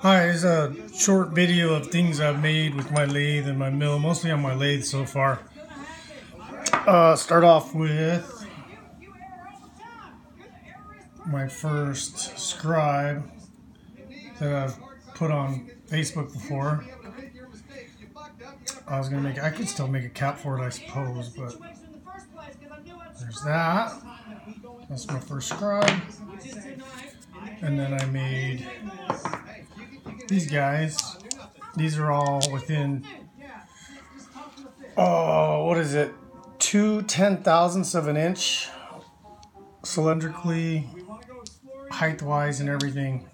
Hi, it's a short video of things I've made with my lathe and my mill, mostly on my lathe so far. Start off with my first scribe that I've put on Facebook before. I could still make a cap for it, I suppose, but there's that. That's my first scribe. And then I made these guys. These are all within, what is it? 2 10,000ths of an inch, cylindrically, height-wise and everything.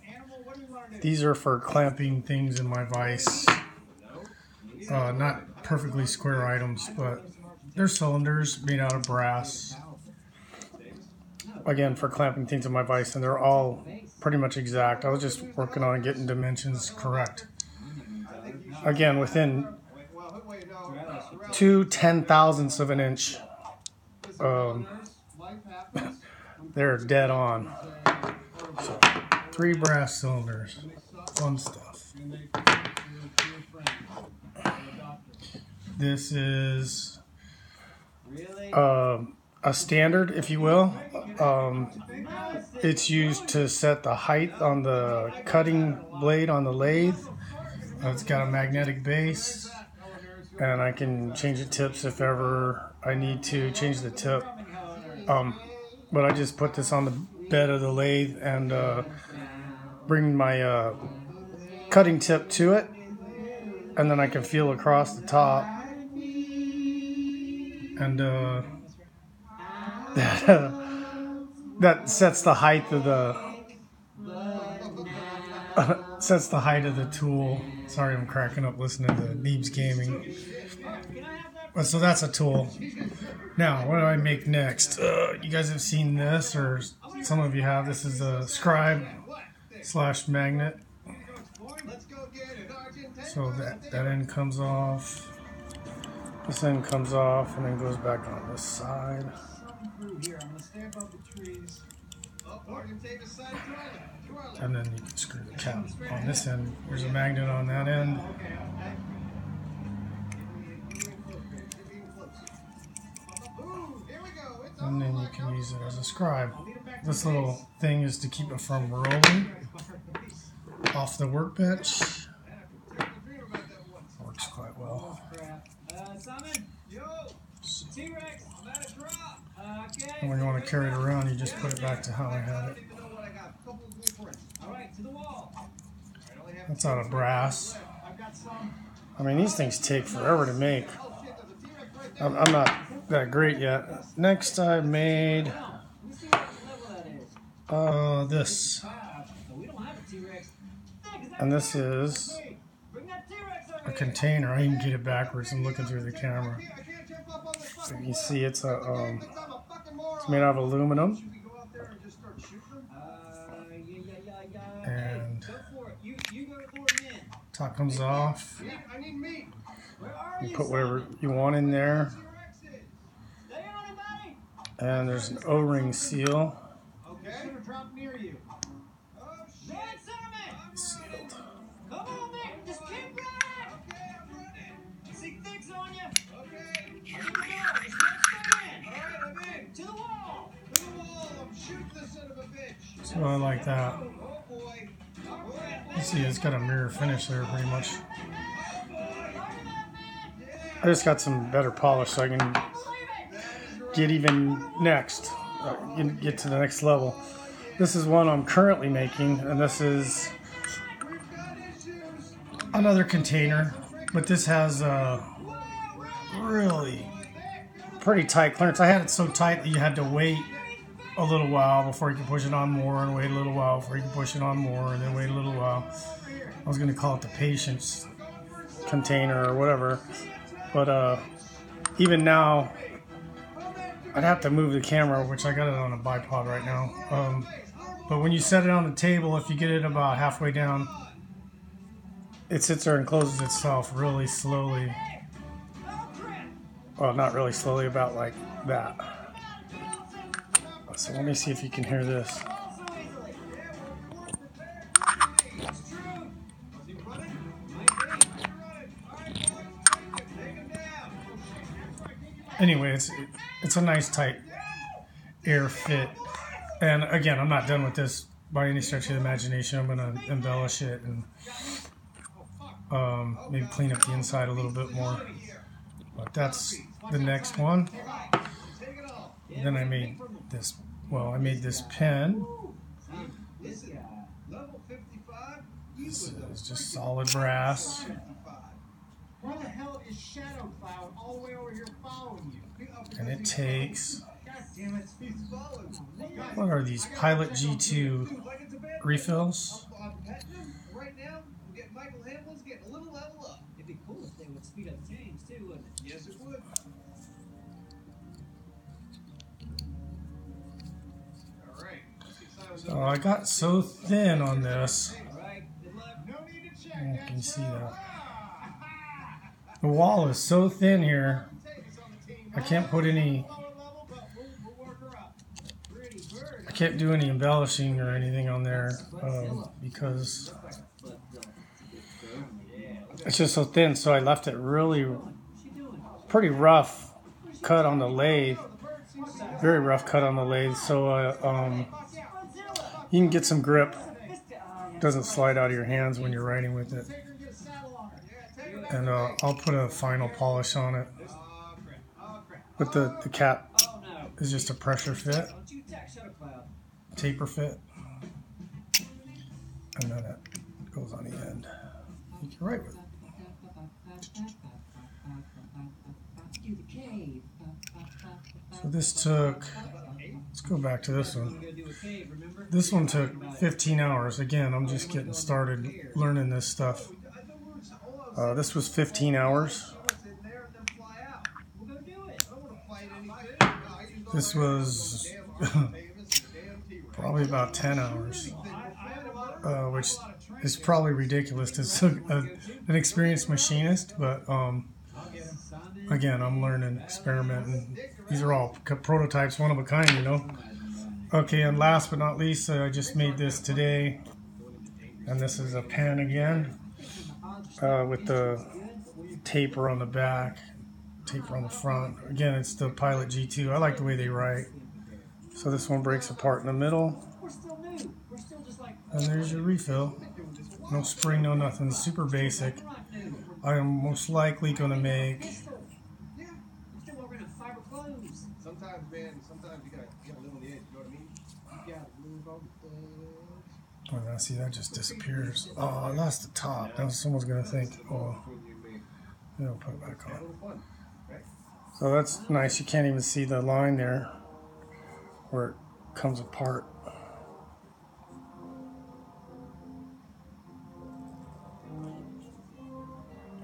These are for clamping things in my vise. Not perfectly square items, but they're cylinders made out of brass. Again, for clamping things in my vise, and they're all pretty much exact. I was just working on getting dimensions correct. Again, within 2 10,000ths of an inch. They're dead on. So, 3 brass cylinders. Fun stuff. This is a standard, if you will. It's used to set the height on the cutting blade on the lathe. It's got a magnetic base, and I can change the tips if ever I need to change the tip. But I just put this on the bed of the lathe and bring my cutting tip to it, and then I can feel across the top, and that sets the height of the tool. Sorry, I'm cracking up listening to Neebs Gaming. But so that's a tool. Now, what do I make next? You guys have seen this, or some of you have. This is a scribe / magnet. So that end comes off. This end comes off and then goes back on this side. And then you can screw the cap on this end. There's a magnet on that end. And then you can use it as a scribe. This little thing is to keep it from rolling off the workbench. Works quite well. And when you want to carry it around, you just put it back to how I had it. That's out of brass. I mean, these things take forever to make. I'm not that great yet. Next, I made this. And this is a container. I even get it backwards. I'm looking through the camera. So you can see it's made out of aluminum. And top comes off. You put whatever you want in there. And there's an O-ring seal. Sealed. So I like that. You see, it's got a mirror finish there pretty much. I just got some better polish so I can get even next, get to the next level. This is one I'm currently making, and this is another container, but this has a really pretty tight clearance. I had it so tight that you had to wait a little while before you could push it on more, and wait a little while before you could push it on more, and then wait a little while. I was going to call it the patience container or whatever, but even now I'd have to move the camera, which I got it on a bipod right now. But when you set it on the table, if you get it about halfway down, it sits there and closes itself really slowly. Well, not really slowly, about like that. So let me see if you can hear this. anyway, it's a nice tight air fit. And again, I'm not done with this by any stretch of the imagination. I'm gonna embellish it and maybe clean up the inside a little bit more. But that's the next one. And then I made this. Well, I made this pen. This is just solid brass. Why the hell is Shadow Cloud all the way over here following you? And it takes, God damn it, he's following. what are these, Pilot G2 refills? Right now, we'll get Michael Hamlin's getting a little level up. It'd be cool if they would speed up the change too, wouldn't it? Yes, it would. All right. So I got so thin on this. All right, good luck. No need to check. You can see that. The wall is so thin here, I can't put any, I can't do any embellishing or anything on there because it's just so thin. So I left it really pretty rough cut on the lathe, very rough cut on the lathe, so you can get some grip. It doesn't slide out of your hands when you're writing with it. And I'll put a final polish on it. But the cap is just a pressure fit, taper fit, and then it goes on the end. You can write with it. So this took, let's go back to this one. This one took 15 hours. Again, I'm just getting started learning this stuff. This was 15 hours. This was probably about 10 hours, which is probably ridiculous to an experienced machinist, but again, I'm learning, experimenting. These are all prototypes, one of a kind, you know. Okay, and last but not least, I just made this today, and this is a pen again. With the taper on the back, taper on the front. Again, it's the Pilot G2. I like the way they write. So this one breaks apart in the middle. And there's your refill. No spring, no nothing. Super basic. I am most likely going to make... Sometimes, man, sometimes you gotta live on the edge, you know what I mean? You gotta move on the edge. Oh, now see, that just disappears. Oh, I lost the top. Now someone's going to think, oh, I'll put it back on. So that's nice. You can't even see the line there where it comes apart.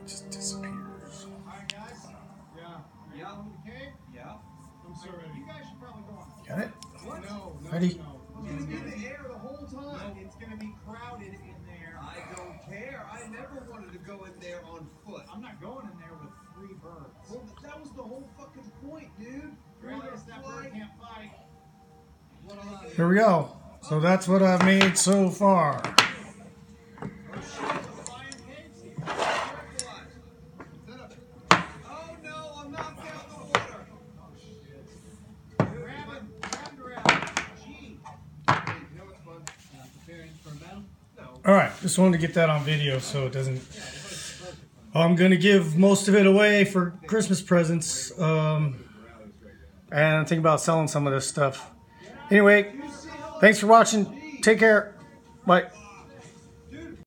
It just disappears. Alright, guys. Yeah. Yeah. I'm sorry. You guys should probably go on. Got it? What? No. Ready? It's gonna be in the air the whole time. No, it's gonna be crowded in there. I don't care. I never wanted to go in there on foot. I'm not going in there with 3 birds. Well, that was the whole fucking point, dude. Realize that bird can't fight. Here we go. So that's what I've made so far. Oh no, I'm knocked out in the water. Oh shit. Grab him around. Gee. You know what's fun? Preparing for a battle? No. Alright, just wanted to get that on video so it doesn't... I'm going to give most of it away for Christmas presents. And I'm thinking about selling some of this stuff. Anyway, thanks for watching. Take care. Bye.